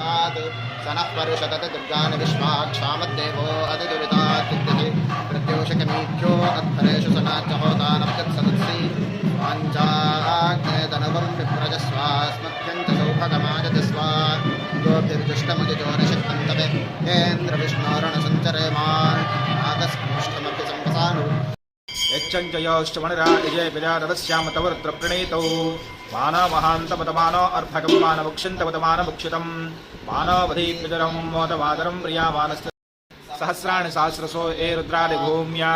सनः परुषदत दुर्गान् विश्वाक्षामद्देवो अतिदुरितातिथिः प्रत्योषकमीख्यो अध्वरेषु सनाच्चहोतानप्यत्सदत्सि स्वाञ्चाग्नेदनवं विप्रजस्वास्मभ्यं च सौभगमाजस्वा गोभिर्दुष्टमुदिजोनिषिक्तं तवे हेन्द्रविष्णोरणसञ्चरेमान् नागस्पृष्टमपि सम्पसानु यच्चञ्चयोष्टमणिराजय विरारदस्यामतवरुद्रप्रणीतौ मानमहान्तपदमानो अर्भकं मानमुक्षिन्तपदमानमुक्षितं मानवधीत्विजरं मोदवादरं प्रियामानस्य सहस्राणि सहस्रसो ये रुद्रादिभूम्या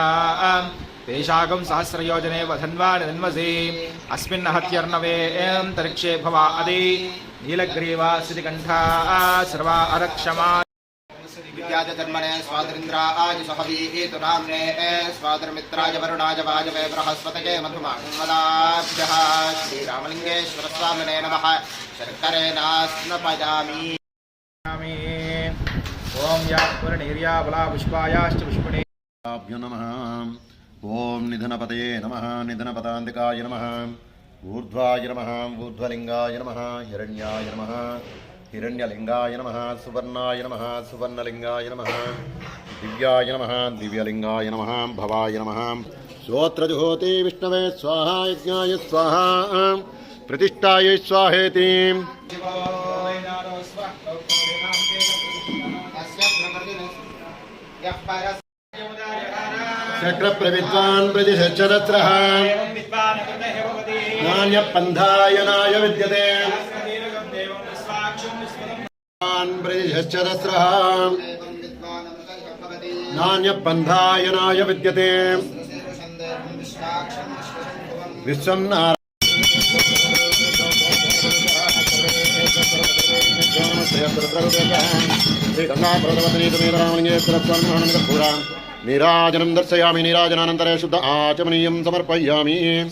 तेषागं सहस्रयोजने वधन्वानि धन्वसि अस्मिन्नहत्यर्णवे तरिक्षे भवा अदि नीलग्रीवा सिद्धिकण्ठा सर्वा अरक्षमा विद्याजन्मने स्वातरिन्द्राय सहवीतु नाम्ने स्वातर्मित्राय वरुणाय वाजवे बृहस्पतये मधुमाङ्गलाभ्यः श्रीरामलिङ्गेश्वर स्वामिने नमः शर्करेणास्नपयामि ओम यावर्णीर्याबला पुष्पायाश्च पुष्पणे नमः। ओम निधनपतये नमः। निधनपदान्तिकाय नमः। ऊर्ध्वाय नमः। ऊर्ध्वलिङ्गाय नमः। हिरण्याय नमः। हिरण्यलिङ्गाय नमः। सुवर्णाय नमः। सुवर्णलिङ्गाय नमः। दिव्याय नमः। दिव्यलिङ्गाय नमः। भवाय नमः। श्रोत्रजुहोति विष्णवे स्वाहा। यज्ञाय स्वाहा। प्रतिष्ठाय स्वाहेति। चक्रप्रविद्वान् प्रतिशच्छरत्रः नान्यपन्थायनाय विद्यते प्रतिशच्छरत्रः नान्यपन्थायनाय विद्यते विश्वं नीराजनं दर्शयामि। नीराजनानन्तरे शुद्ध आचमनीयं समर्पयामि।